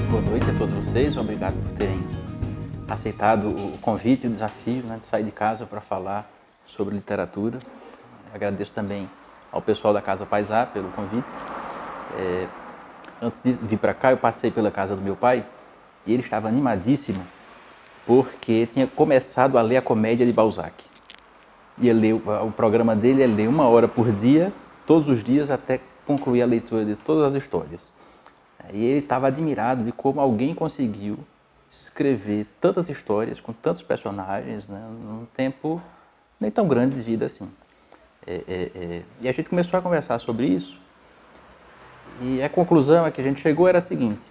Boa noite a todos vocês, obrigado por terem aceitado o convite e o desafio, né, de sair de casa para falar sobre literatura. Agradeço também ao pessoal da Casa Paisá pelo convite. Antes de vir para cá, eu passei pela casa do meu pai e ele estava animadíssimo porque tinha começado a ler a Comédia de Balzac. O programa dele é ler 1 hora por dia, todos os dias, até concluir a leitura de todas as histórias. E ele estava admirado de como alguém conseguiu escrever tantas histórias, com tantos personagens, né, num tempo nem tão grande de vida assim. E a gente começou a conversar sobre isso, e a conclusão a que a gente chegou era a seguinte: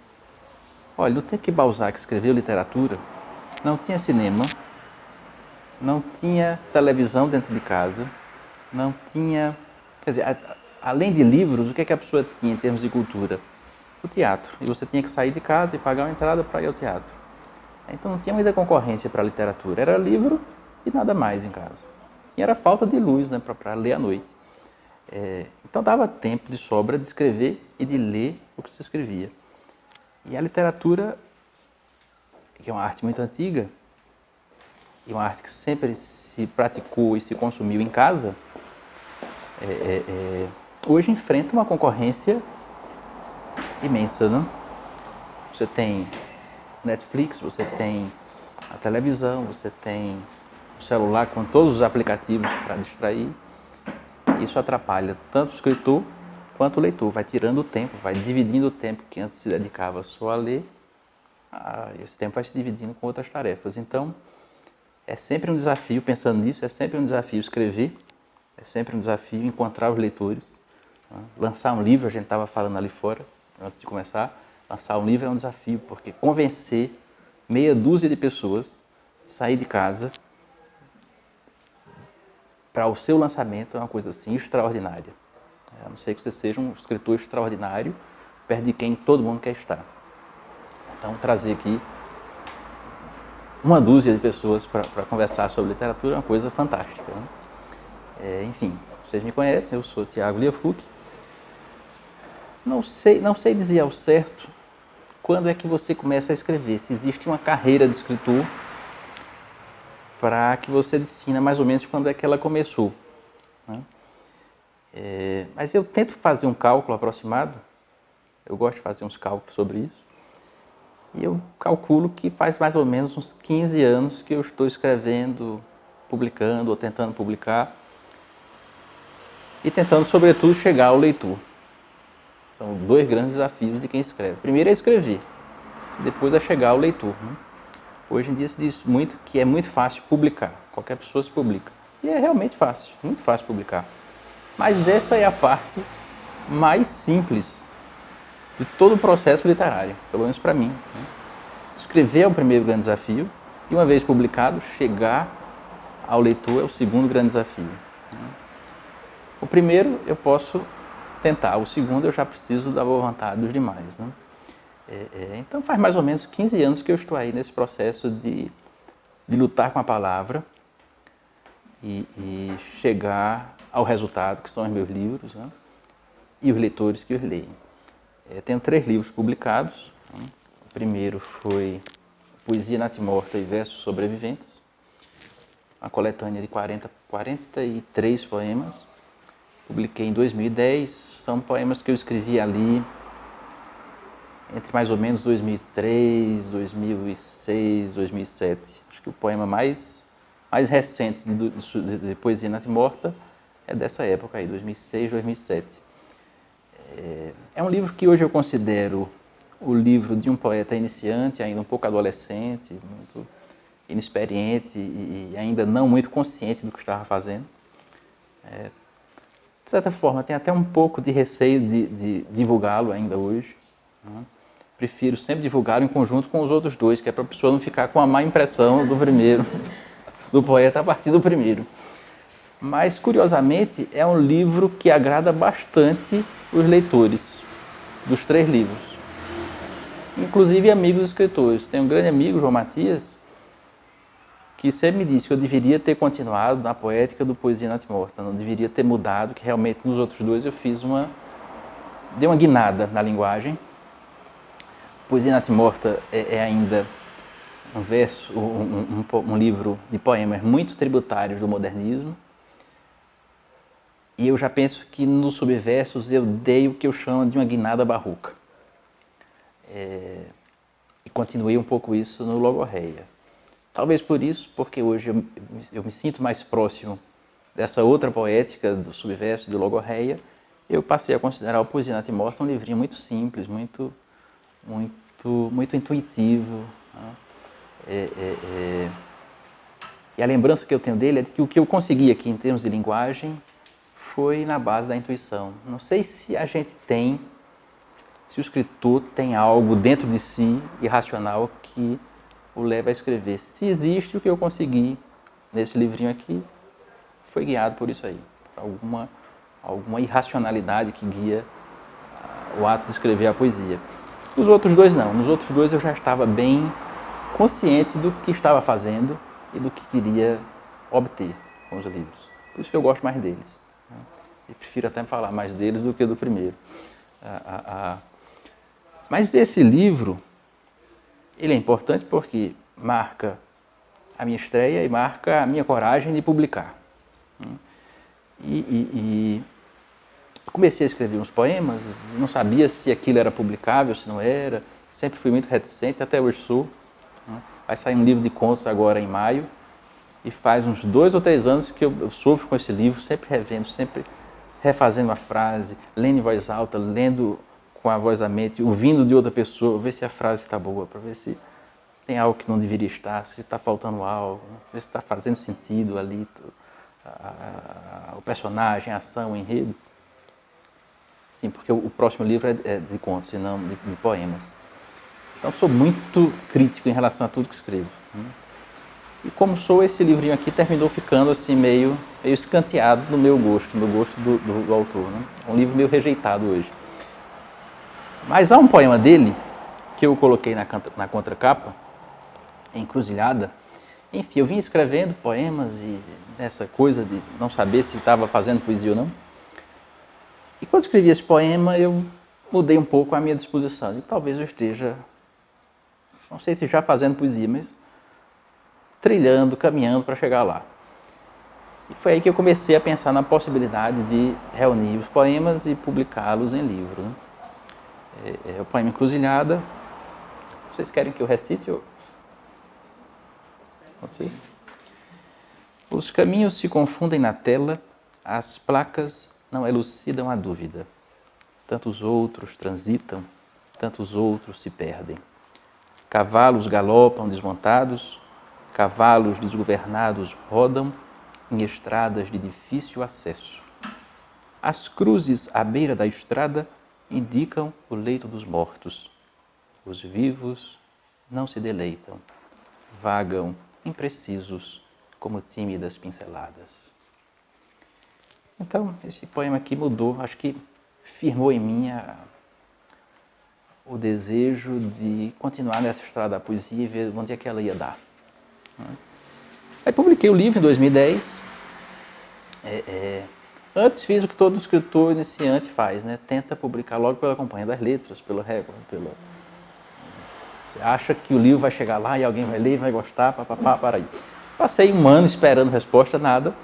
olha, no tempo que Balzac escreveu literatura, não tinha cinema, não tinha televisão dentro de casa, não tinha... Quer dizer, além de livros, o que é que a pessoa tinha em termos de cultura? O teatro. E você tinha que sair de casa e pagar uma entrada para ir ao teatro. Então não tinha muita concorrência para a literatura. Era livro e nada mais em casa. Era falta de luz, né, para ler à noite. Então dava tempo de sobra de escrever e de ler o que se escrevia. E a literatura, que é uma arte muito antiga, e uma arte que sempre se praticou e se consumiu em casa, hoje enfrenta uma concorrência imensa, né? Você tem Netflix, você tem a televisão, você tem o celular com todos os aplicativos para distrair. Isso atrapalha tanto o escritor quanto o leitor. Vai tirando o tempo, vai dividindo o tempo que antes se dedicava só a ler. Esse tempo vai se dividindo com outras tarefas. Então, é sempre um desafio, pensando nisso, é sempre um desafio escrever, é sempre um desafio encontrar os leitores. Lançar um livro, a gente estava falando ali fora, antes de começar, lançar um livro é um desafio, porque convencer meia dúzia de pessoas a sair de casa para o seu lançamento é uma coisa assim extraordinária. A não ser que você seja um escritor extraordinário, perto de quem todo mundo quer estar. Então, trazer aqui uma dúzia de pessoas para conversar sobre literatura é uma coisa fantástica, né? Enfim, vocês me conhecem, eu sou Tiago Liafuc. Não sei dizer ao certo quando é que você começa a escrever, se existe uma carreira de escritor para que você defina mais ou menos quando é que ela começou, né? Mas eu tento fazer um cálculo aproximado, eu gosto de fazer uns cálculos sobre isso, e eu calculo que faz mais ou menos uns 15 anos que eu estou escrevendo, publicando ou tentando publicar, e tentando, sobretudo, chegar ao leitor. São 2 grandes desafios de quem escreve. Primeiro é escrever, depois é chegar ao leitor, né? Hoje em dia se diz muito que é muito fácil publicar, qualquer pessoa se publica. E é realmente fácil, muito fácil publicar. Mas essa é a parte mais simples de todo o processo literário, pelo menos para mim, né? Escrever é o primeiro grande desafio, e uma vez publicado, chegar ao leitor é o segundo grande desafio, né? O primeiro eu posso tentar, o segundo eu já preciso da boa vontade dos demais, né? Então faz mais ou menos 15 anos que eu estou aí nesse processo de lutar com a palavra e chegar ao resultado, que são os meus livros, né? E os leitores que os leem. Tenho 3 livros publicados, né? O primeiro foi Poesia Natimorta e Versos Sobreviventes, uma coletânea de 43 poemas. Publiquei em 2010, são poemas que eu escrevi ali entre mais ou menos 2003, 2006, 2007. Acho que o poema mais recente de Poesia Natimorta é dessa época aí, 2006, 2007. É um livro que hoje eu considero o livro de um poeta iniciante, ainda um pouco adolescente, muito inexperiente e ainda não muito consciente do que estava fazendo. De certa forma, tem até um pouco de receio de divulgá-lo ainda hoje, né? Prefiro sempre divulgá-lo em conjunto com os outros 2, que é para a pessoa não ficar com a má impressão do primeiro, do poeta a partir do primeiro. Mas, curiosamente, é um livro que agrada bastante os leitores dos 3 livros, inclusive amigos escritores. Tenho um grande amigo, João Matias, que sempre me disse que eu deveria ter continuado na poética do Poesia Natimorta, não deveria ter mudado, que realmente nos outros dois eu dei uma guinada na linguagem. Poesia Natimorta é ainda um livro de poemas muito tributários do modernismo. E eu já penso que nos subversos eu dei o que eu chamo de uma guinada barroca. E continuei um pouco isso no Logorreia. Talvez por isso, porque hoje eu me sinto mais próximo dessa outra poética do subverso de Logorreia, eu passei a considerar o Poesia Natimorta um livrinho muito simples, muito intuitivo. Né? E a lembrança que eu tenho dele é de que o que eu consegui aqui em termos de linguagem foi na base da intuição. Não sei se a gente tem, se o escritor tem algo dentro de si irracional que o leva a escrever. Se existe, o que eu consegui nesse livrinho aqui foi guiado por isso aí, por alguma irracionalidade que guia o ato de escrever a poesia. Nos outros dois não, nos outros dois eu já estava bem consciente do que estava fazendo e do que queria obter com os livros. Por isso que eu gosto mais deles. E prefiro até falar mais deles do que do primeiro. Mas esse livro, ele é importante porque marca a minha estreia e marca a minha coragem de publicar. E comecei a escrever uns poemas, não sabia se aquilo era publicável, se não era, sempre fui muito reticente, até hoje sou. Vai sair um livro de contos agora em maio, e faz uns 2 ou 3 anos que eu sofro com esse livro, sempre revendo, sempre refazendo a frase, lendo em voz alta, lendo com a voz da mente, ouvindo de outra pessoa, ver se a frase está boa, para ver se tem algo que não deveria estar, se está faltando algo, ver se está fazendo sentido ali, o personagem, a ação, o enredo. Sim, porque o próximo livro é de contos e não de poemas. Então sou muito crítico em relação a tudo que escrevo. E como sou, esse livrinho aqui terminou ficando assim meio escanteado no meu gosto do autor. Né? É um livro meio rejeitado hoje. Mas há um poema dele, que eu coloquei na contracapa, Encruzilhada. Enfim, eu vim escrevendo poemas e essa coisa de não saber se estava fazendo poesia ou não. E quando escrevi esse poema, eu mudei um pouco a minha disposição. E talvez eu esteja, não sei se já fazendo poesia, mas trilhando, caminhando para chegar lá. E foi aí que eu comecei a pensar na possibilidade de reunir os poemas e publicá-los em livro. Né? O poema Encruzilhada. Vocês querem que eu recite? Pode ser? Os caminhos se confundem na tela, as placas não elucidam a dúvida. Tantos outros transitam, tantos outros se perdem. Cavalos galopam desmontados, cavalos desgovernados rodam em estradas de difícil acesso. As cruzes à beira da estrada indicam o leito dos mortos. Os vivos não se deleitam, vagam imprecisos como tímidas pinceladas. Então, esse poema aqui mudou, acho que firmou em mim o desejo de continuar nessa estrada da poesia e ver onde é que ela ia dar. Aí publiquei o livro em 2010. Antes fiz o que todo escritor iniciante faz, né? Tenta publicar logo pela Companhia das Letras, pela Record, Você acha que o livro vai chegar lá e alguém vai ler e vai gostar, para aí. Passei 1 ano esperando resposta, nada.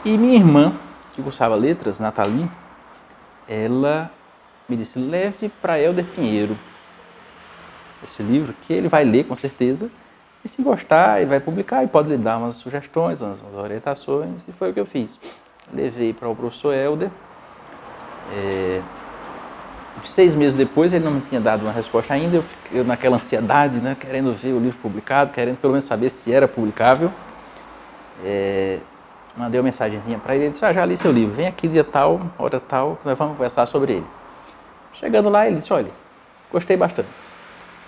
E minha irmã, que cursava letras, Nathalie, ela me disse, leve para Helder Pinheiro esse livro, que ele vai ler com certeza, e se gostar, ele vai publicar e pode lhe dar umas sugestões, umas orientações, e foi o que eu fiz. Levei para o professor Helder. 6 meses depois, ele não me tinha dado uma resposta ainda, eu naquela ansiedade, né, querendo ver o livro publicado, querendo pelo menos saber se era publicável. Mandei uma mensagenzinha para ele, ele disse, já li seu livro, vem aqui dia tal, hora tal, nós vamos conversar sobre ele. Chegando lá, ele disse, olha, gostei bastante.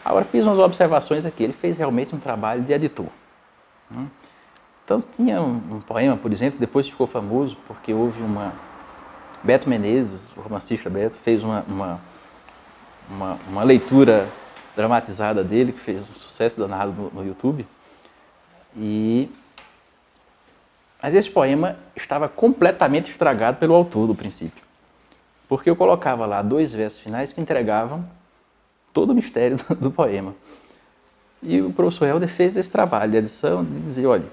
Agora fiz umas observações aqui, ele fez realmente um trabalho de editor. Então tinha um poema, por exemplo, que depois ficou famoso, porque houve Beto Menezes, o romancista Beto, fez uma leitura dramatizada dele, que fez um sucesso danado no YouTube, Mas esse poema estava completamente estragado pelo autor do princípio. Porque eu colocava lá 2 versos finais que entregavam todo o mistério do poema. E o professor Helder fez esse trabalho de edição de dizer, olha,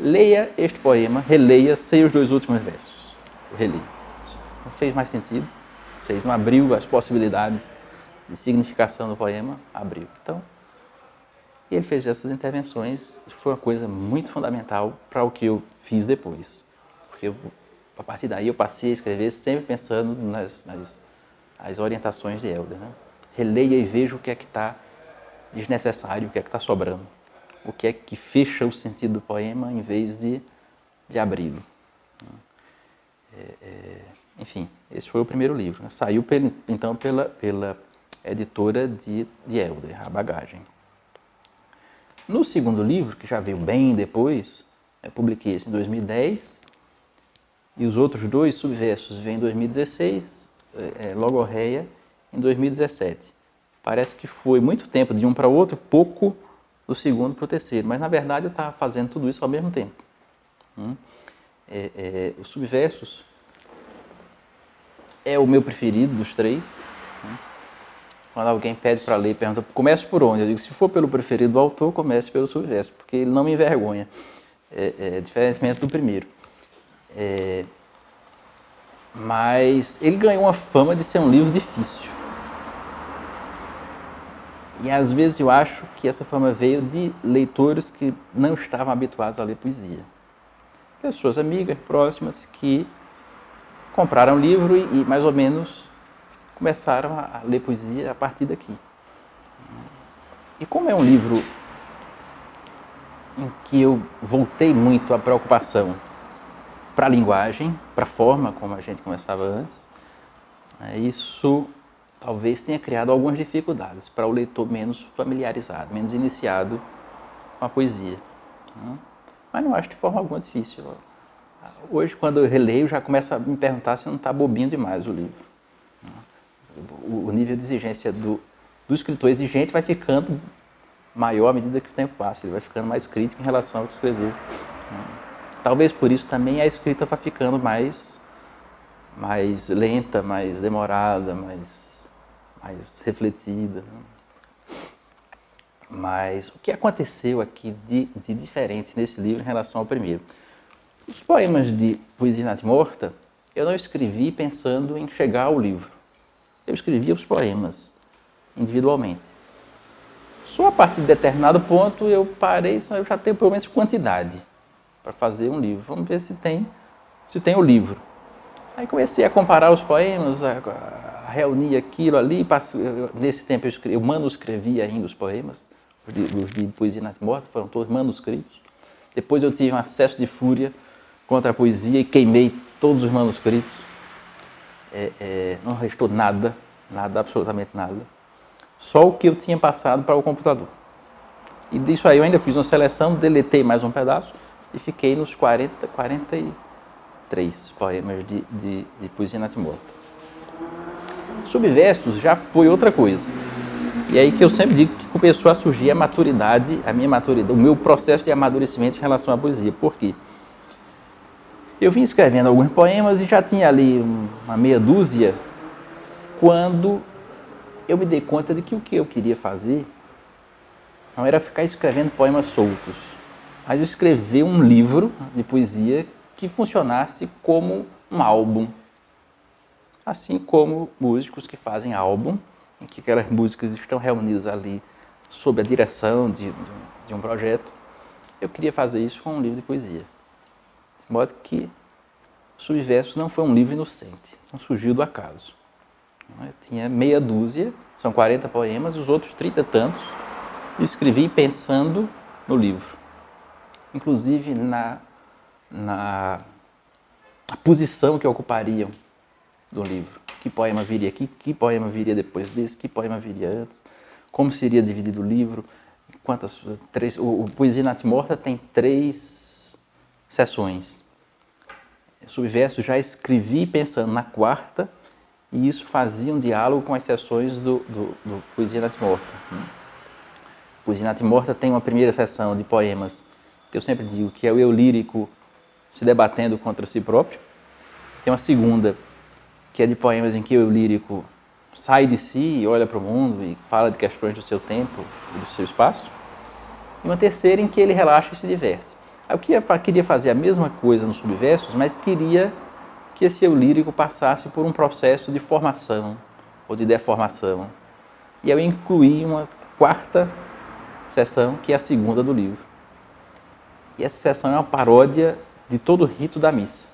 leia este poema, releia sem os 2 últimos versos. Eu reli. Não fez mais sentido, não abriu as possibilidades de significação do poema, abriu. Então, ele fez essas intervenções e foi uma coisa muito fundamental para o que eu fiz depois. Porque a partir daí eu passei a escrever sempre pensando nas orientações de Helder. Né? Releia e veja o que é que está desnecessário, o que é que está sobrando. O que é que fecha o sentido do poema em vez de abri-lo. Enfim, esse foi o primeiro livro. Né? Saiu então pela editora de Helder, A Bagagem. No segundo livro, que já veio bem depois, eu publiquei esse em 2010, e os outros 2 subversos vêm em 2016, Logorreia em 2017. Parece que foi muito tempo de um para o outro, pouco do segundo para o terceiro, mas na verdade eu estava fazendo tudo isso ao mesmo tempo. Os subversos é o meu preferido dos 3. Quando alguém pede para ler e pergunta, comece por onde? Eu digo, se for pelo preferido do autor, comece pelo subverso, porque ele não me envergonha, diferentemente do primeiro. Mas ele ganhou uma fama de ser um livro difícil. E às vezes eu acho que essa fama veio de leitores que não estavam habituados a ler poesia. Pessoas amigas, próximas, que compraram o livro e mais ou menos começaram a ler poesia a partir daqui. E como é um livro em que eu voltei muito a preocupação para a linguagem, para a forma como a gente conversava antes, isso talvez tenha criado algumas dificuldades para o leitor menos familiarizado, menos iniciado com a poesia. Mas não acho de forma alguma difícil. Hoje, quando eu releio, já começo a me perguntar se não está bobinho demais o livro. O nível de exigência do escritor exigente vai ficando maior à medida que o tempo passa, ele vai ficando mais crítico em relação ao que escreveu. Talvez por isso também a escrita vai ficando mais lenta, mais demorada, mais refletida. Mas o que aconteceu aqui de diferente nesse livro em relação ao primeiro? Os poemas de Poesia Natimorta, eu não escrevi pensando em chegar ao livro. Eu escrevia os poemas individualmente. Só a partir de determinado ponto eu parei, eu já tenho pelo menos quantidade para fazer um livro. Vamos ver se tem o livro. Aí comecei a comparar os poemas, a reunir aquilo ali. Nesse tempo eu manuscrevia ainda os poemas, os de Poesia Natimorta foram todos manuscritos. Depois eu tive um acesso de fúria contra a poesia e queimei todos os manuscritos. Não restou nada, absolutamente nada. Só o que eu tinha passado para o computador. E disso aí eu ainda fiz uma seleção, deletei mais um pedaço e fiquei nos 43 poemas de Poesia Natimorta. Subversos já foi outra coisa. E aí que eu sempre digo que começou a surgir a maturidade, o meu processo de amadurecimento em relação à poesia. Por quê? Eu vim escrevendo alguns poemas e já tinha ali uma meia dúzia quando eu me dei conta de que o que eu queria fazer não era ficar escrevendo poemas soltos, mas escrever um livro de poesia que funcionasse como um álbum. Assim como músicos que fazem álbum, em que aquelas músicas estão reunidas ali sob a direção de um projeto, eu queria fazer isso com um livro de poesia. De modo que Subversos não foi um livro inocente, não surgiu do acaso. Eu tinha meia dúzia, são 40 poemas, os outros 30 e tantos, escrevi pensando no livro. Inclusive na posição que ocupariam do livro. Que poema viria aqui, que poema viria depois desse, que poema viria antes, como seria dividido o livro, o Poesia Natimorta tem 3 sessões. Subversos já escrevi pensando na 4ª, e isso fazia um diálogo com as sessões do Poesia Natimorta. Poesia Natimorta tem uma primeira sessão de poemas que eu sempre digo que é o eu lírico se debatendo contra si próprio. Tem uma segunda, que é de poemas em que o eu lírico sai de si e olha para o mundo e fala de questões do seu tempo e do seu espaço. E uma terceira em que ele relaxa e se diverte. Eu queria fazer a mesma coisa nos subversos, mas queria que esse eu lírico passasse por um processo de formação ou de deformação. E eu incluí uma quarta seção, que é a segunda do livro. E essa seção é uma paródia de todo o rito da missa.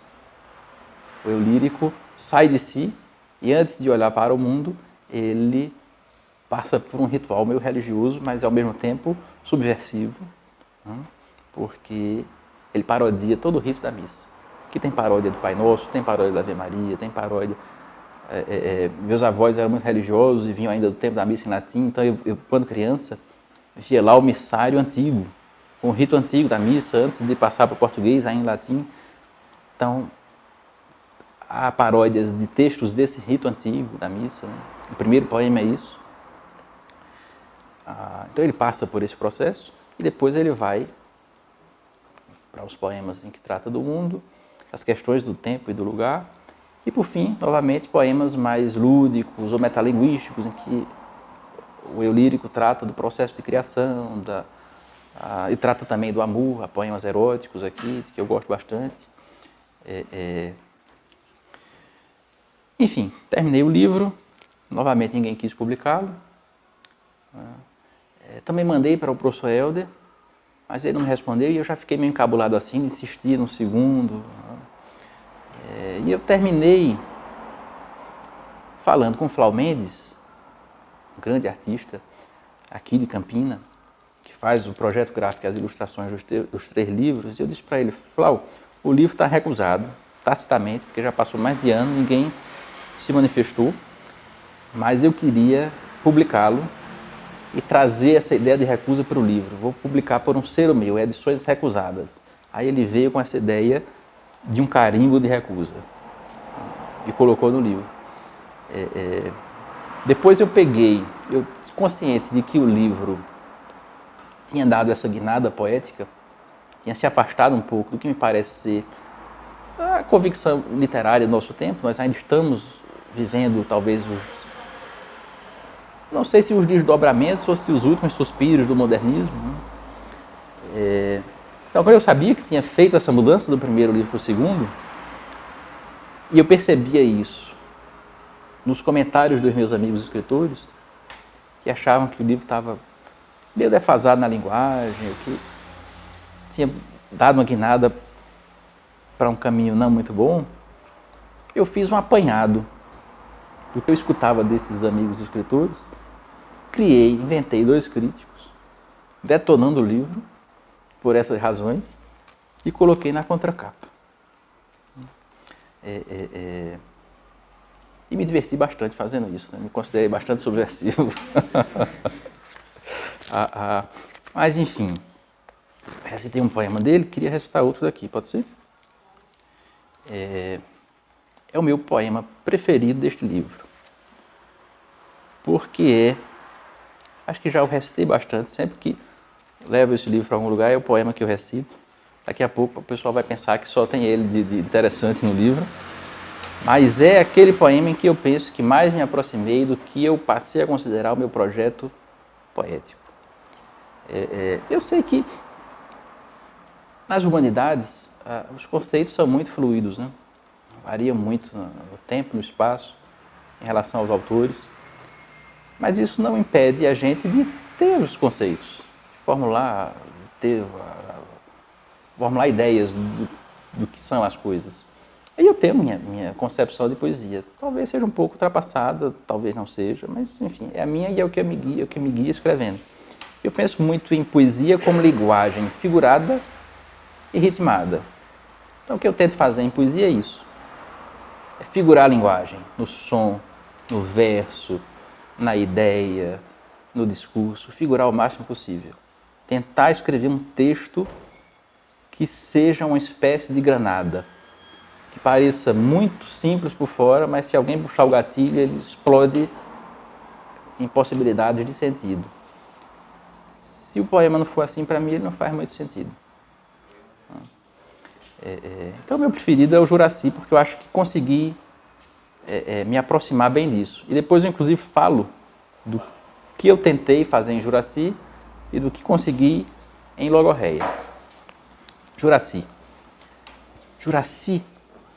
O eu lírico sai de si e, antes de olhar para o mundo, ele passa por um ritual meio religioso, mas ao mesmo tempo subversivo, porque ele parodia todo o rito da missa. Aqui tem paródia do Pai Nosso, tem paródia da Ave Maria, tem paródia... meus avós eram muito religiosos e vinham ainda do tempo da missa em latim, então eu quando criança, via lá o missário antigo, com o rito antigo da missa, antes de passar para o português, ainda em latim. Então, há paródias de textos desse rito antigo da missa. O primeiro poema é isso. Então ele passa por esse processo e depois ele vai para os poemas em que trata do mundo, as questões do tempo e do lugar, e por fim, novamente, poemas mais lúdicos ou metalinguísticos, em que o eu lírico trata do processo de criação, e trata também do amor, há poemas eróticos aqui, que eu gosto bastante. Enfim, terminei o livro, novamente ninguém quis publicá-lo. Também mandei para o professor Helder, mas ele não me respondeu e eu já fiquei meio encabulado assim, de insistir no segundo. E eu terminei falando com o Flau Mendes, um grande artista aqui de Campina, que faz o projeto gráfico e as ilustrações dos 3 livros, e eu disse para ele: Flau, o livro está recusado, tacitamente, porque já passou mais de ano, ninguém se manifestou, mas eu queria publicá-lo e trazer essa ideia de recusa para o livro. Vou publicar por um selo meu, Edições Recusadas. Aí ele veio com essa ideia de um carimbo de recusa e colocou no livro. Depois eu consciente de que o livro tinha dado essa guinada poética, tinha se afastado um pouco do que me parece ser a convicção literária do nosso tempo. Nós ainda estamos vivendo talvez não sei se os desdobramentos ou se os últimos suspiros do modernismo. Então, quando eu sabia que tinha feito essa mudança do primeiro livro para o segundo, e eu percebia isso nos comentários dos meus amigos escritores, que achavam que o livro estava meio defasado na linguagem, que tinha dado uma guinada para um caminho não muito bom, eu fiz um apanhado do que eu escutava desses amigos escritores, inventei 2 críticos, detonando o livro por essas razões, e coloquei na contracapa. E me diverti bastante fazendo isso, né? Me considerei bastante subversivo. Mas, enfim, recitei um poema dele, queria recitar outro daqui, pode ser? É o meu poema preferido deste livro, porque acho que já o recitei bastante, sempre que levo esse livro para algum lugar é o poema que eu recito. Daqui a pouco o pessoal vai pensar que só tem ele de interessante no livro, mas é aquele poema em que eu penso que mais me aproximei do que eu passei a considerar o meu projeto poético. Eu sei que nas humanidades os conceitos são muito fluidos, né? Variam muito no tempo, no espaço, em relação aos autores, mas isso não impede a gente de ter os conceitos, de formular ideias do que são as coisas. E eu tenho minha concepção de poesia. Talvez seja um pouco ultrapassada, talvez não seja, mas enfim, é a minha e é o que me guia escrevendo. Eu penso muito em poesia como linguagem figurada e ritmada. Então o que eu tento fazer em poesia é isso. É figurar a linguagem, no som, no verso, na ideia, no discurso, figurar o máximo possível. Tentar escrever um texto que seja uma espécie de granada, que pareça muito simples por fora, mas se alguém puxar o gatilho, ele explode em possibilidades de sentido. Se o poema não for assim, para mim, ele não faz muito sentido. Então, meu preferido é o Juraci, porque eu acho que consegui me aproximar bem disso. E depois eu, inclusive, falo do que eu tentei fazer em Juraci e do que consegui em Logorreia. Juraci. Juraci,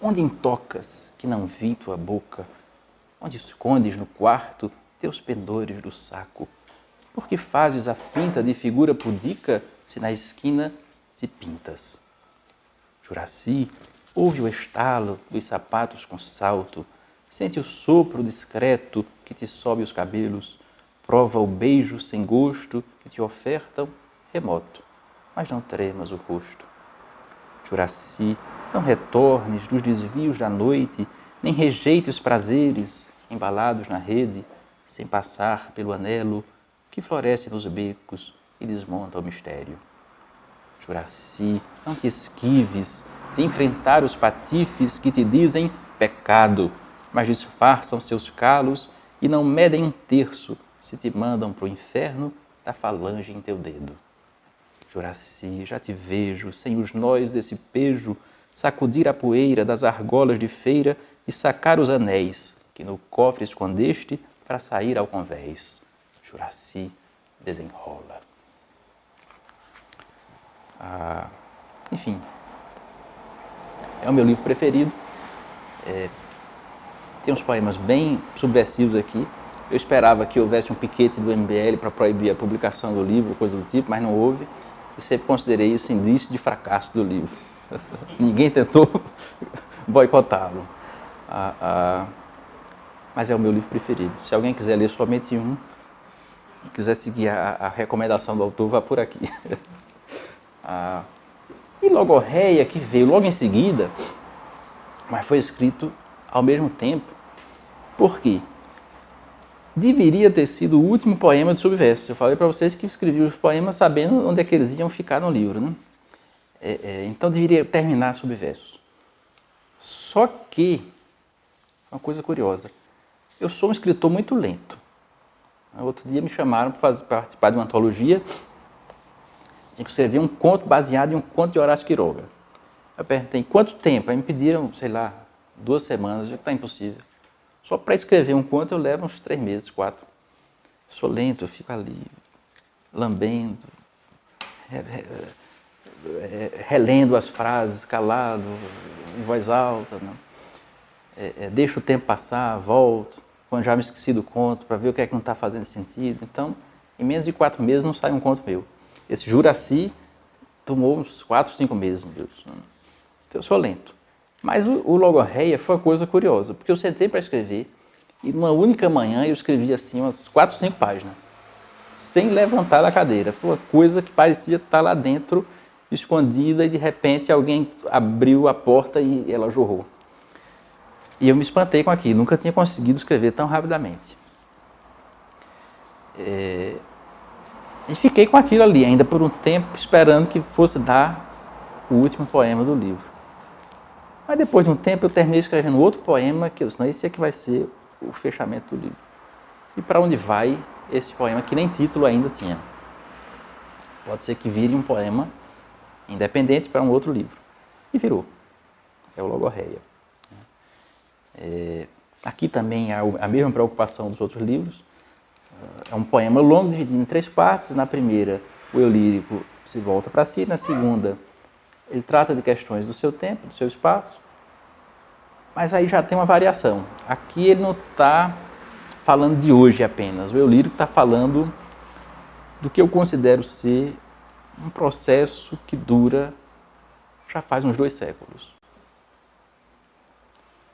onde intocas que não vi tua boca? Onde escondes no quarto teus pendores do saco? Por que fazes a finta de figura pudica se na esquina te pintas? Juraci, ouve o estalo dos sapatos com salto, sente o sopro discreto que te sobe os cabelos, prova o beijo sem gosto que te ofertam remoto, mas não tremas o rosto. Juraci, não retornes dos desvios da noite, nem rejeite os prazeres embalados na rede, sem passar pelo anelo que floresce nos becos e desmonta o mistério. Juraci, não te esquives de enfrentar os patifes que te dizem pecado, mas disfarçam seus calos e não medem um terço se te mandam pro inferno da falange em teu dedo. Juraci, já te vejo, sem os nós desse pejo, sacudir a poeira das argolas de feira e sacar os anéis que no cofre escondeste para sair ao convés. Juraci, desenrola. Enfim, é o meu livro preferido. Tem uns poemas bem subversivos aqui. Eu esperava que houvesse um piquete do MBL para proibir a publicação do livro, coisa do tipo, mas não houve. E sempre considerei isso indício de fracasso do livro. Ninguém tentou boicotá-lo. Mas é o meu livro preferido. Se alguém quiser ler somente um, e quiser seguir a recomendação do autor, vá por aqui. E Logorreia, que veio logo em seguida, mas foi escrito ao mesmo tempo. Por quê? Deveria ter sido o último poema de Subversos. Eu falei para vocês que escrevi os poemas sabendo onde é que eles iam ficar no livro, né? Então deveria terminar Subversos. Só que, uma coisa curiosa, eu sou um escritor muito lento. Outro dia me chamaram para participar de uma antologia. Tinha que escrever um conto baseado em um conto de Horácio Quiroga. Eu perguntei, quanto tempo? Aí me pediram, sei lá, 2 semanas. Eu disse, está impossível. Só para escrever um conto eu levo uns 3 meses, 4. Eu sou lento, eu fico ali, lambendo, relendo as frases, calado, em voz alta. Né? Deixo o tempo passar, volto, quando já me esqueci do conto, para ver o que é que não está fazendo sentido. Então, em menos de 4 meses não sai um conto meu. Esse Juraci tomou uns 4, 5 meses, meu Deus. Então, eu sou lento. Mas o Logorreia foi uma coisa curiosa, porque eu sentei para escrever e numa única manhã eu escrevi assim umas 4, 5 páginas, sem levantar da cadeira. Foi uma coisa que parecia estar lá dentro, escondida, e de repente alguém abriu a porta e ela jorrou. E eu me espantei com aquilo, nunca tinha conseguido escrever tão rapidamente. E fiquei com aquilo ali ainda por um tempo, esperando que fosse dar o último poema do livro. Mas depois de um tempo eu terminei escrevendo outro poema, que eu disse, não, esse é que vai ser o fechamento do livro. E para onde vai esse poema, que nem título ainda tinha? Pode ser que vire um poema independente para um outro livro. E virou. É o Logorreia. Aqui também há a mesma preocupação dos outros livros. É um poema longo, dividido em 3 partes. Na primeira, o eu lírico se volta para si. Na segunda, ele trata de questões do seu tempo, do seu espaço. Mas aí já tem uma variação. Aqui ele não está falando de hoje apenas. O eu lírico está falando do que eu considero ser um processo que dura já faz uns 2 séculos.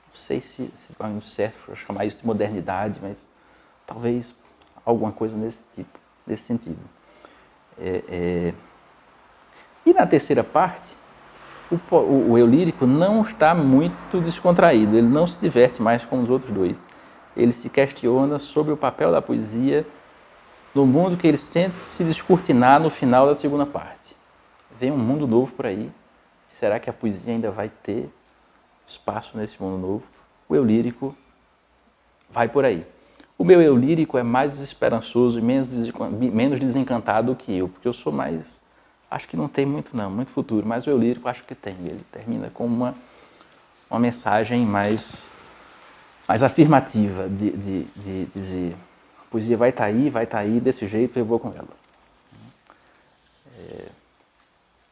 Não sei se vai muito certo para chamar isso de modernidade, mas talvez alguma coisa nesse tipo, nesse sentido. E na terceira parte, o eu lírico não está muito descontraído, ele não se diverte mais com os outros 2. Ele se questiona sobre o papel da poesia no mundo que ele sente se descortinar no final da segunda parte. Vem um mundo novo por aí. Será que a poesia ainda vai ter espaço nesse mundo novo? O eu lírico vai por aí. O meu eu lírico é mais esperançoso e menos desencantado do que eu, porque eu sou mais acho que não tem muito não, muito futuro, mas o eu lírico acho que tem. Ele termina com uma mensagem mais afirmativa de dizer, a poesia vai estar aí, desse jeito eu vou com ela.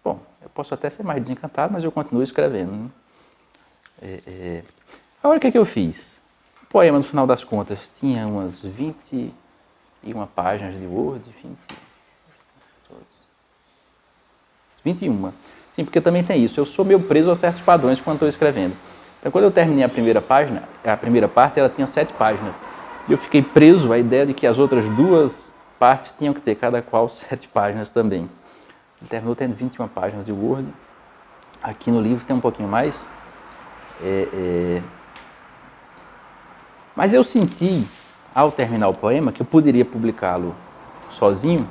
Bom, eu posso até ser mais desencantado, mas eu continuo escrevendo. Né? Agora o que eu fiz? O poema, no final das contas, tinha umas 21 páginas de Word, 21. Sim, porque também tem isso. Eu sou meio preso a certos padrões quando estou escrevendo. Então, quando eu terminei a primeira parte, ela tinha 7 páginas. E eu fiquei preso à ideia de que as outras 2 partes tinham que ter, cada qual, 7 páginas também. Ele terminou tendo 21 páginas de Word. Aqui no livro tem um pouquinho mais. Mas eu senti, ao terminar o poema, que eu poderia publicá-lo sozinho,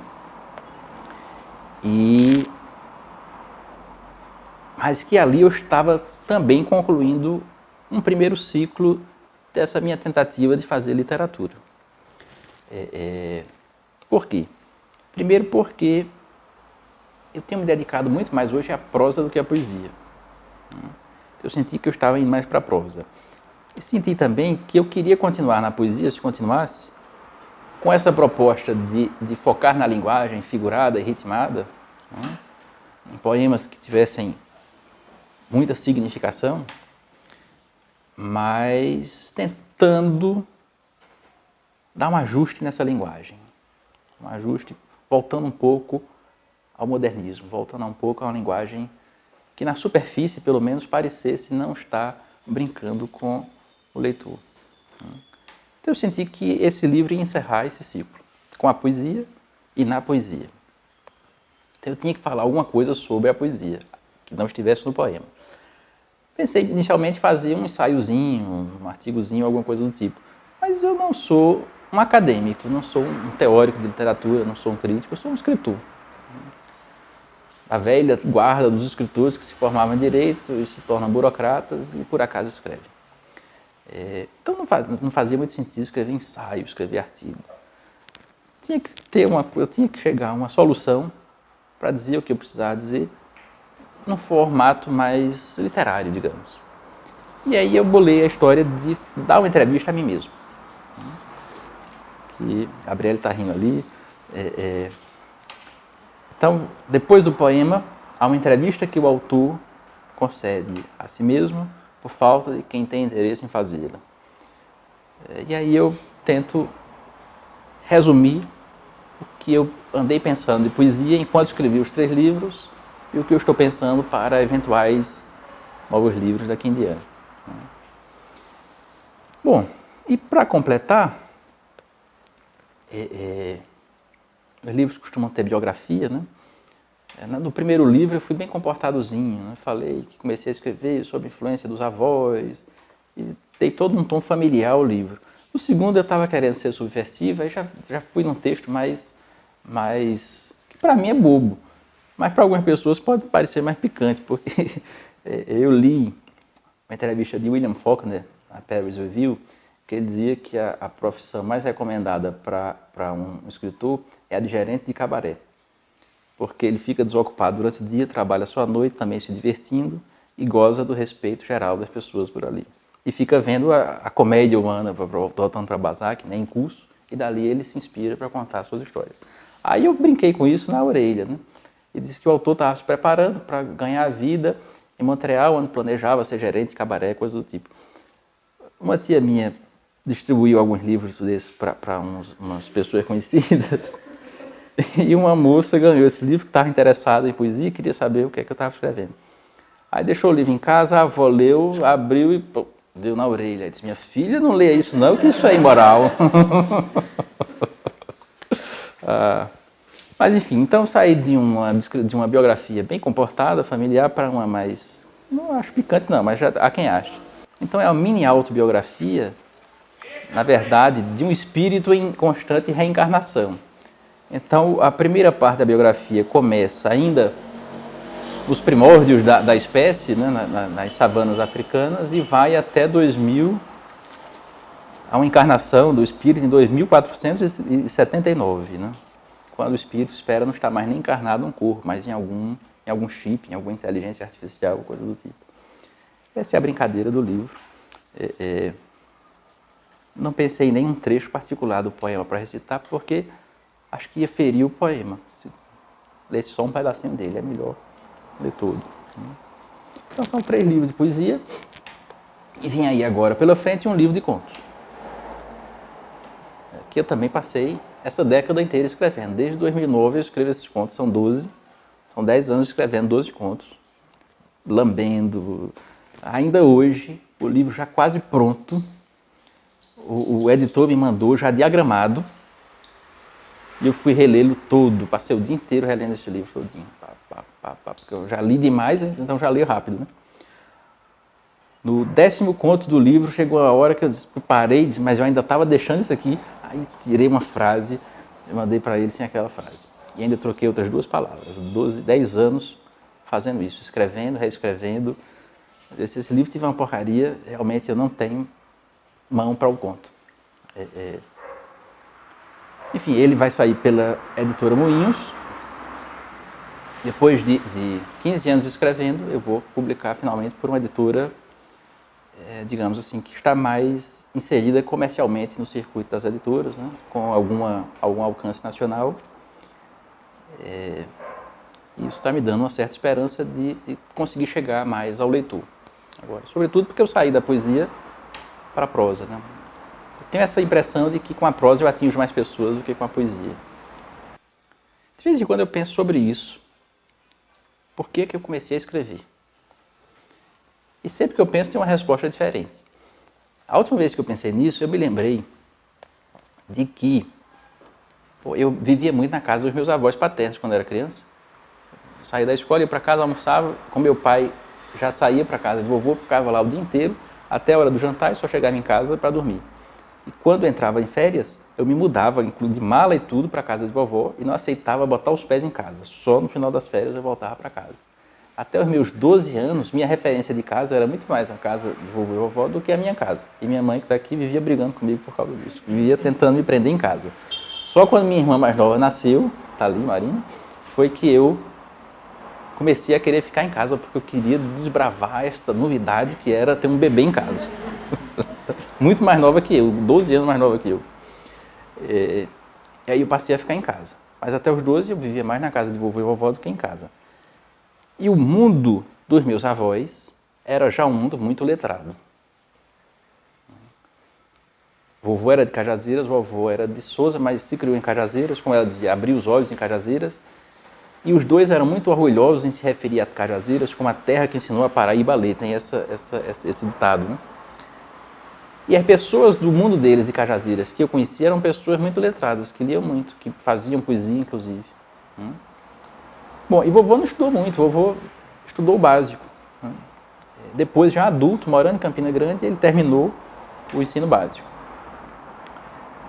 mas que ali eu estava também concluindo um primeiro ciclo dessa minha tentativa de fazer literatura. Por quê? Primeiro porque eu tenho me dedicado muito mais hoje à prosa do que à poesia. Eu senti que eu estava indo mais para a prosa. E senti também que eu queria continuar na poesia, se continuasse, com essa proposta de focar na linguagem figurada e ritmada, né? Em poemas que tivessem muita significação, mas tentando dar um ajuste nessa linguagem. Um ajuste, voltando um pouco ao modernismo, voltando um pouco a uma linguagem que na superfície, pelo menos, parecesse não estar brincando com o leitor. Então eu senti que esse livro ia encerrar esse ciclo, com a poesia e na poesia. Então eu tinha que falar alguma coisa sobre a poesia, que não estivesse no poema. Pensei inicialmente em fazer um ensaiozinho, um artigozinho, alguma coisa do tipo. Mas eu não sou um acadêmico, não sou um teórico de literatura, não sou um crítico, eu sou um escritor. A velha guarda dos escritores que se formavam em direito e se tornam burocratas e por acaso escrevem. Então não fazia muito sentido escrever ensaio, escrever artigo. Eu tinha que chegar a uma solução para dizer o que eu precisava dizer, num formato mais literário, digamos. E aí eu bolei a história de dar uma entrevista a mim mesmo. Que a Gabriela está rindo ali. Então, depois do poema, há uma entrevista que o autor concede a si mesmo por falta de quem tem interesse em fazê-la. E aí eu tento resumir o que eu andei pensando de poesia enquanto escrevi os 3 livros e o que eu estou pensando para eventuais novos livros daqui em diante. Bom, e para completar, os livros costumam ter biografia, né? No primeiro livro eu fui bem comportadozinho, né? Falei que comecei a escrever sobre a influência dos avós e dei todo um tom familiar ao livro. No segundo eu estava querendo ser subversivo, aí já fui num texto mais que para mim é bobo, mas para algumas pessoas pode parecer mais picante, porque eu li uma entrevista de William Faulkner na Paris Review, que ele dizia que a profissão mais recomendada para um escritor é a de gerente de cabaré, porque ele fica desocupado durante o dia, trabalha só à noite, também se divertindo e goza do respeito geral das pessoas por ali. E fica vendo a comédia humana, voltando para Balzac, né, em curso, e dali ele se inspira para contar suas histórias. Aí eu brinquei com isso na orelha, né? E disse que o autor estava se preparando para ganhar a vida em Montreal, onde planejava ser gerente de cabaré, coisa do tipo. Uma tia minha distribuiu alguns livros desses para umas pessoas conhecidas, e uma moça ganhou esse livro que estava interessada em poesia e queria saber o que é que eu estava escrevendo. Aí deixou o livro em casa, a avó leu, abriu e pô, deu na orelha. Aí disse, minha filha, não leia isso não, que isso é imoral. Mas enfim, então saí de uma biografia bem comportada, familiar, para uma mais, não acho picante não, mas já há quem ache. Então é uma mini autobiografia, na verdade, de um espírito em constante reencarnação. Então a primeira parte da biografia começa ainda nos primórdios da espécie, né, nas savanas africanas, e vai até 2000, a uma encarnação do espírito em 2479, né? quando o espírito espera não estar mais nem encarnado num corpo, mas em algum chip, em alguma inteligência artificial, coisa do tipo. Essa é a brincadeira do livro. Não pensei em nenhum trecho particular do poema para recitar, porque acho que ia ferir o poema. Se lesse só um pedacinho dele, é melhor ler todo. Então são 3 livros de poesia, e vem aí agora pela frente um livro de contos. Que eu também passei essa década inteira escrevendo. Desde 2009 eu escrevo esses contos, são 12. São 10 anos escrevendo 12 contos, lambendo. Ainda hoje, o livro já quase pronto, o editor me mandou já diagramado, e eu fui relê-lo todo, passei o dia inteiro relendo esse livro todinho, porque eu já li demais, então já leio rápido, né? No 10º conto do livro, chegou a hora que eu parei, mas eu ainda estava deixando isso aqui, aí tirei uma frase, eu mandei para ele sem aquela frase. E ainda troquei outras 2 palavras, 10 anos fazendo isso, escrevendo, reescrevendo. Esse livro tiver uma porcaria, realmente eu não tenho mão para o conto. Enfim, ele vai sair pela editora Moinhos. Depois de 15 anos escrevendo, eu vou publicar finalmente por uma editora, digamos assim, que está mais inserida comercialmente no circuito das editoras, né? Com algum alcance nacional. Isso está me dando uma certa esperança de conseguir chegar mais ao leitor. Agora, sobretudo porque eu saí da poesia para a prosa, né? Eu tenho essa impressão de que com a prosa eu atinjo mais pessoas do que com a poesia. De vez em quando eu penso sobre isso. Por que eu comecei a escrever? E sempre que eu penso tem uma resposta diferente. A última vez que eu pensei nisso, eu me lembrei de que eu vivia muito na casa dos meus avós paternos quando eu era criança. Saía da escola, ia para casa, almoçava, com meu pai já saía para casa de vovô, ficava lá o dia inteiro, até a hora do jantar, e só chegava em casa para dormir. E quando eu entrava em férias, eu me mudava, de mala e tudo, para a casa de vovó, e não aceitava botar os pés em casa. Só no final das férias eu voltava para casa. Até os meus 12 anos, minha referência de casa era muito mais a casa de vovô e vovó do que a minha casa. E minha mãe, que está aqui, vivia brigando comigo por causa disso. Vivia tentando me prender em casa. Só quando minha irmã mais nova nasceu, está ali, Marina, foi que eu comecei a querer ficar em casa, porque eu queria desbravar esta novidade que era ter um bebê em casa. Muito mais nova que eu, 12 anos mais nova que eu. E aí eu passei a ficar em casa. Mas até os 12 eu vivia mais na casa de vovô e vovó do que em casa. E o mundo dos meus avós era já um mundo muito letrado. Vovô era de Cajazeiras, vovô era de Sousa, mas se criou em Cajazeiras, como ela dizia, abriu os olhos em Cajazeiras. E os dois eram muito orgulhosos em se referir a Cajazeiras como a terra que ensinou a Paraíba a ler. Tem esse ditado, né? E as pessoas do mundo deles, de Cajazeiras, que eu conhecia, eram pessoas muito letradas, que liam muito, que faziam poesia, inclusive. Bom, e vovô não estudou muito, vovô estudou o básico. Depois, já adulto, morando em Campina Grande, ele terminou o ensino básico.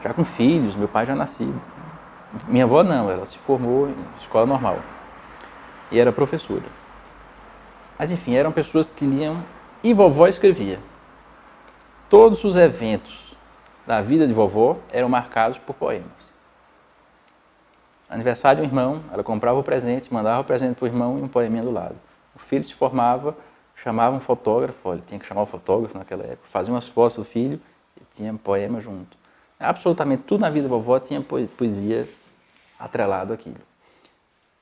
Já com filhos, meu pai já nascido. Minha avó não, ela se formou em escola normal. E era professora. Mas enfim, eram pessoas que liam, e vovó escrevia. Todos os eventos da vida de vovó eram marcados por poemas. Aniversário de um irmão, ela comprava o presente, mandava o presente para o irmão e um poeminha do lado. O filho se formava, chamava um fotógrafo, olha, tinha que chamar o fotógrafo naquela época, fazia umas fotos do filho e tinha um poema junto. Absolutamente tudo na vida da vovó tinha poesia atrelado àquilo.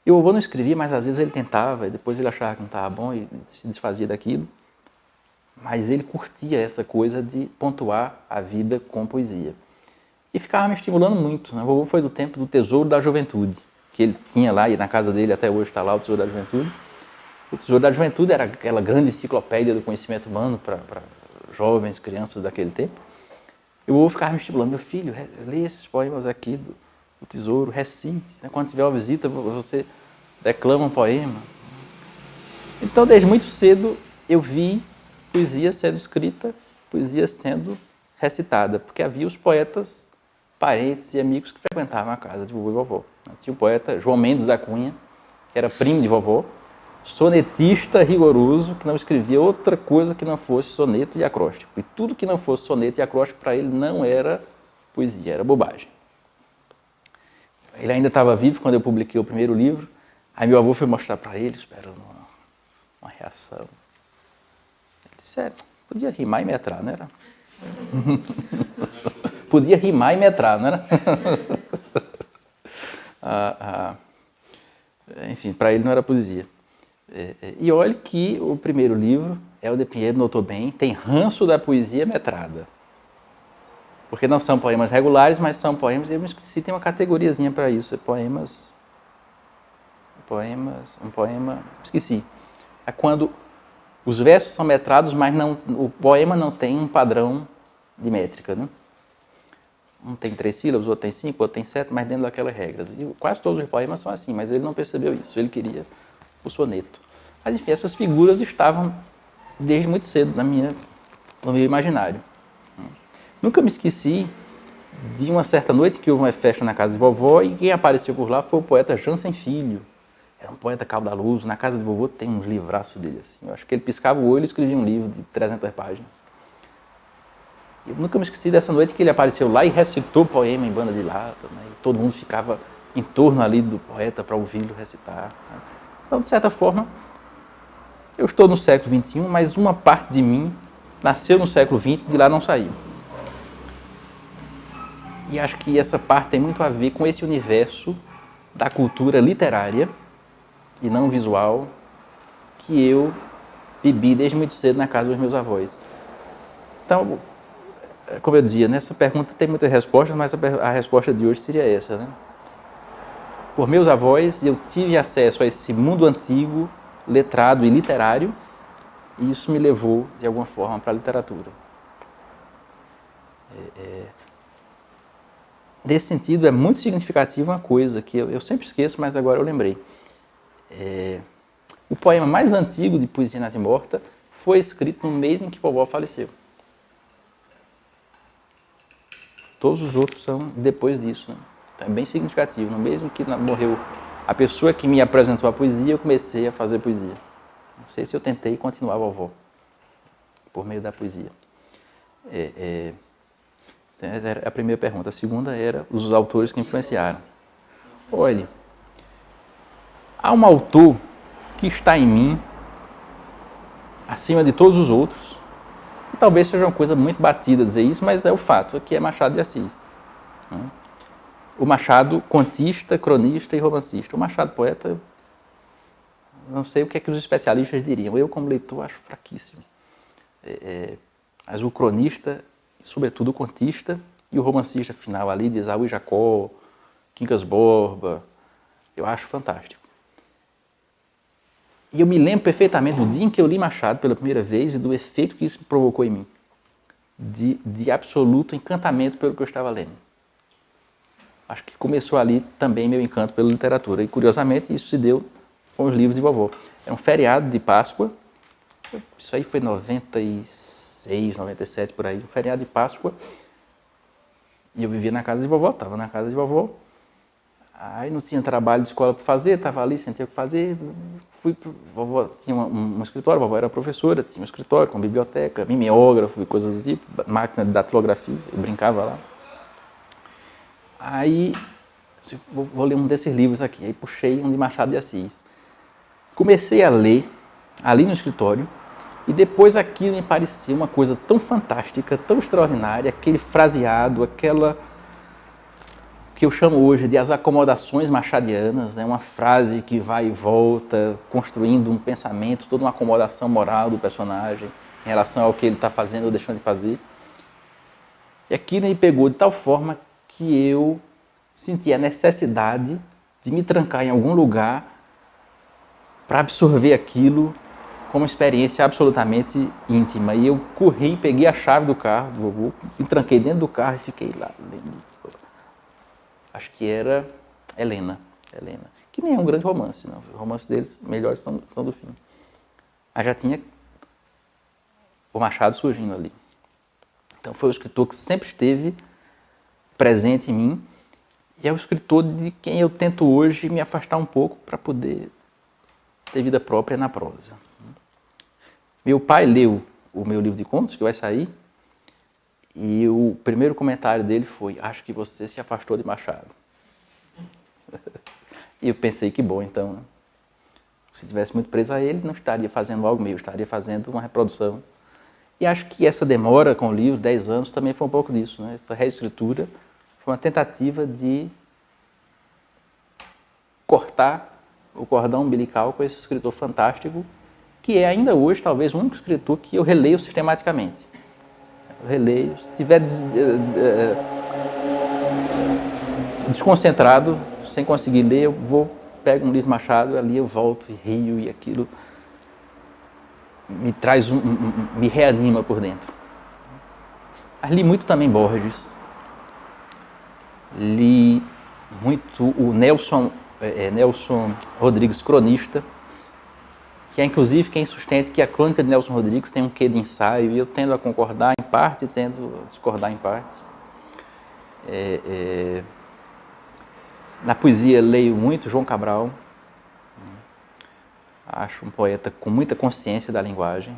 E o vovô não escrevia, mas às vezes ele tentava, e depois ele achava que não estava bom e se desfazia daquilo. Mas ele curtia essa coisa de pontuar a vida com poesia. E ficava me estimulando muito. Né? O vovô foi do tempo do Tesouro da Juventude, que ele tinha lá, e na casa dele até hoje está lá o Tesouro da Juventude. O Tesouro da Juventude era aquela grande enciclopédia do conhecimento humano para jovens, crianças daquele tempo. E o vovô ficava me estimulando, meu filho, lê esses poemas aqui do Tesouro, recite. Né? Quando tiver uma visita, você declama um poema. Então, desde muito cedo, eu vi poesia sendo escrita, poesia sendo recitada, porque havia os poetas, parentes e amigos que frequentavam a casa de vovô e vovó. Tinha o poeta João Mendes da Cunha, que era primo de vovó, sonetista rigoroso, que não escrevia outra coisa que não fosse soneto e acróstico. E tudo que não fosse soneto e acróstico, para ele, não era poesia, era bobagem. Ele ainda estava vivo quando eu publiquei o primeiro livro. Aí meu avô foi mostrar para ele, esperando uma reação. Ele disse, podia rimar e metrar, não era? Podia rimar e metrar, não era? Enfim, para ele não era poesia. E olhe que o primeiro livro, Helder Pinheiro notou bem, tem ranço da poesia metrada. Porque não são poemas regulares, mas são poemas, eu me esqueci, tem uma categoriazinha para isso, um poema, esqueci. É quando os versos são metrados, mas o poema não tem um padrão de métrica, né? Um tem 3 sílabas, o outro tem 5, o outro tem 7, mas dentro daquelas regras. E quase todos os poemas são assim, mas ele não percebeu isso, ele queria o soneto. Mas enfim, essas figuras estavam desde muito cedo no meu imaginário. Nunca me esqueci de uma certa noite que houve uma festa na casa de vovó e quem apareceu por lá foi o poeta Jansen Filho. Era um poeta caudaloso. Na casa de vovô tem uns livraços dele assim. Eu acho que ele piscava o olho e escrevia um livro de 300 páginas. Eu nunca me esqueci dessa noite que ele apareceu lá e recitou o poema em banda de lata, né? E todo mundo ficava em torno ali do poeta para ouvi-lo recitar, né? Então, de certa forma, eu estou no século XXI, mas uma parte de mim nasceu no século XX e de lá não saiu. E acho que essa parte tem muito a ver com esse universo da cultura literária e não visual que eu bebi desde muito cedo na casa dos meus avós. Então, como eu dizia, nessa pergunta tem muitas respostas, mas a resposta de hoje seria essa, né? Por meus avós, eu tive acesso a esse mundo antigo, letrado e literário, e isso me levou, de alguma forma, para a literatura. Nesse sentido, é muito significativa uma coisa que eu sempre esqueço, mas agora eu lembrei. O poema mais antigo de poesia natimorta foi escrito no mês em que vovó faleceu. Todos os outros são depois disso, né? Então é bem significativo. No mês em que morreu a pessoa que me apresentou a poesia, eu comecei a fazer poesia. Não sei se eu tentei continuar a vovó por meio da poesia. Essa era a primeira pergunta. A segunda era os autores que influenciaram. Olhe, há um autor que está em mim, acima de todos os outros, e talvez seja uma coisa muito batida dizer isso, mas é o fato, que é Machado de Assis. O Machado, contista, cronista e romancista. O Machado, poeta, não sei o que é que os especialistas diriam. Eu, como leitor, acho fraquíssimo. Mas o cronista, sobretudo o contista, e o romancista final ali, de Esaú e Jacó, Quincas Borba, eu acho fantástico. E eu me lembro perfeitamente do dia em que eu li Machado pela primeira vez e do efeito que isso provocou em mim. De absoluto encantamento pelo que eu estava lendo. Acho que começou ali também meu encanto pela literatura. E, curiosamente, isso se deu com os livros de vovó. Era um feriado de Páscoa, isso aí foi 96, 97, por aí, um feriado de Páscoa. E eu vivia na casa de vovó, estava na casa de vovó. Aí não tinha trabalho de escola para fazer, estava ali sem ter o que fazer. Vovó tinha um escritório, vovó era professora, tinha um escritório com biblioteca, mimeógrafo e coisas do tipo, máquina de datilografia, eu brincava lá. Aí, vou ler um desses livros aqui. Aí puxei um de Machado de Assis. Comecei a ler ali no escritório e depois aquilo me parecia uma coisa tão fantástica, tão extraordinária, aquele fraseado, aquela que eu chamo hoje de as acomodações machadianas, né? Uma frase que vai e volta, construindo um pensamento, toda uma acomodação moral do personagem em relação ao que ele está fazendo ou deixando de fazer. E aquilo me pegou de tal forma que eu senti a necessidade de me trancar em algum lugar para absorver aquilo como experiência absolutamente íntima. E eu corri, peguei a chave do carro do vovô, me tranquei dentro do carro e fiquei lá lendo. Acho que era Helena, que nem é um grande romance, não. Os romances deles melhores são do fim. Aí já tinha o Machado surgindo ali. Então foi o escritor que sempre esteve presente em mim e é o escritor de quem eu tento hoje me afastar um pouco para poder ter vida própria na prosa. Meu pai leu o meu livro de contos, que vai sair, e o primeiro comentário dele foi: acho que você se afastou de Machado. E eu pensei que bom, então, né? Se tivesse muito preso a ele, não estaria fazendo algo meu, estaria fazendo uma reprodução. E acho que essa demora com o livro, 10 anos, também foi um pouco disso, né? Essa reescritura foi uma tentativa de cortar o cordão umbilical com esse escritor fantástico, que é ainda hoje, talvez, o único escritor que eu releio sistematicamente. Eu releio, se estiver desconcentrado, sem conseguir ler, eu pego um livro Machado, ali eu volto e rio, e aquilo me traz me reanima por dentro. Mas li muito também Borges, li muito o Nelson Rodrigues, cronista, que é inclusive quem sustenta que a crônica de Nelson Rodrigues tem um quê de ensaio, e eu tendo a concordar em parte e tendo a discordar em parte. Na poesia leio muito João Cabral, acho um poeta com muita consciência da linguagem.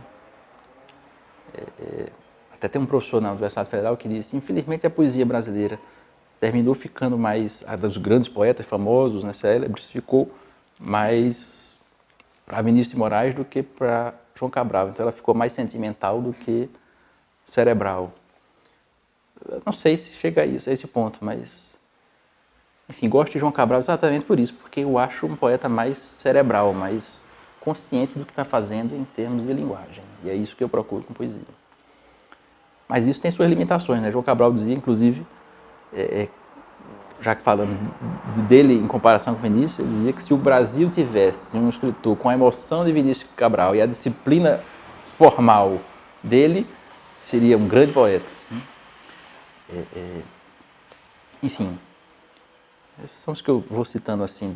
Até tem um professor na Universidade Federal que disse: infelizmente a poesia brasileira terminou ficando mais, a dos grandes poetas famosos, né, célebres, ficou mais para Vinícius de Moraes do que para João Cabral. Então ela ficou mais sentimental do que cerebral. Eu não sei se chega a esse ponto, mas... Enfim, gosto de João Cabral exatamente por isso, porque eu acho um poeta mais cerebral, mais consciente do que está fazendo em termos de linguagem. E é isso que eu procuro com poesia. Mas isso tem suas limitações, né? João Cabral dizia, inclusive, já que falando dele em comparação com Vinícius, ele dizia que se o Brasil tivesse um escritor com a emoção de Vinícius Cabral e a disciplina formal dele, seria um grande poeta. Enfim, esses são os que eu vou citando assim.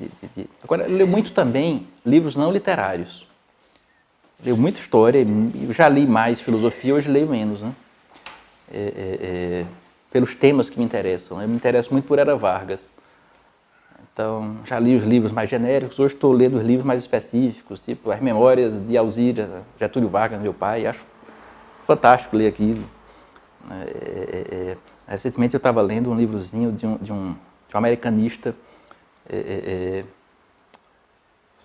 Agora, eu leio muito também livros não literários. Leio muita história, eu já li mais filosofia, hoje leio menos, né? Pelos temas que me interessam. Eu me interesso muito por Era Vargas. Então, já li os livros mais genéricos, hoje estou lendo os livros mais específicos, tipo As Memórias de Alzira, Getúlio Vargas, meu pai. Acho fantástico ler aquilo. Recentemente eu estava lendo um livrozinho de um americanista,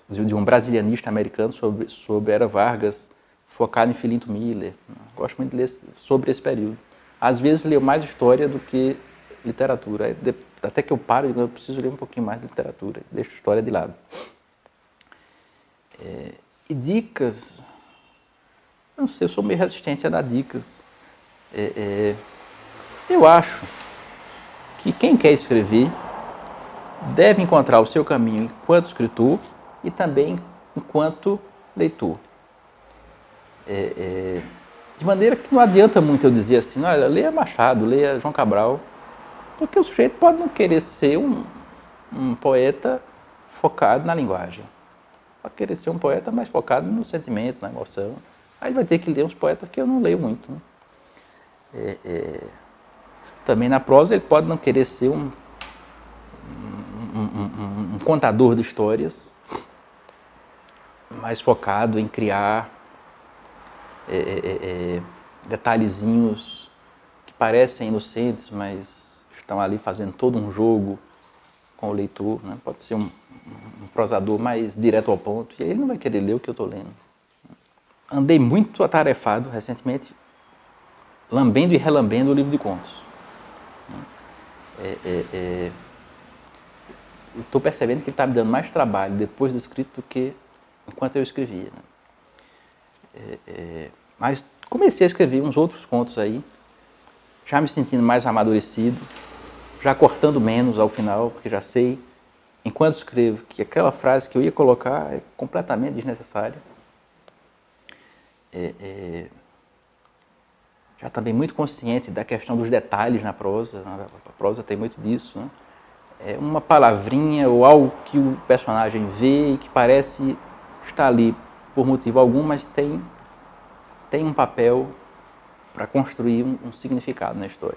de um brasilianista americano sobre Era Vargas, focado em Filinto Miller. Gosto muito de ler sobre esse período. Às vezes leio mais história do que literatura. Até que eu paro e digo, eu preciso ler um pouquinho mais de literatura. Deixo a história de lado. E dicas... Não sei, eu sou meio resistente a dar dicas. Eu acho que quem quer escrever deve encontrar o seu caminho enquanto escritor e também enquanto leitor. De maneira que não adianta muito eu dizer assim, olha, leia Machado, leia João Cabral, porque o sujeito pode não querer ser um poeta focado na linguagem. Pode querer ser um poeta mais focado no sentimento, na emoção. Aí vai ter que ler uns poetas que eu não leio muito, né? Também na prosa ele pode não querer ser um contador de histórias, mais focado em criar detalhezinhos que parecem inocentes, mas estão ali fazendo todo um jogo com o leitor, né? Pode ser um prosador mais direto ao ponto, e aí ele não vai querer ler o que eu estou lendo. Andei muito atarefado recentemente, lambendo e relambendo o livro de contos. Eu estou percebendo que ele está me dando mais trabalho depois do escrito do que enquanto eu escrevia, né? Mas comecei a escrever uns outros contos aí, já me sentindo mais amadurecido, já cortando menos ao final, porque já sei, enquanto escrevo, que aquela frase que eu ia colocar é completamente desnecessária. Já também muito consciente da questão dos detalhes na prosa. A prosa tem muito disso, né? É uma palavrinha ou algo que o personagem vê e que parece estar ali por motivo algum, mas tem um papel para construir um significado na história.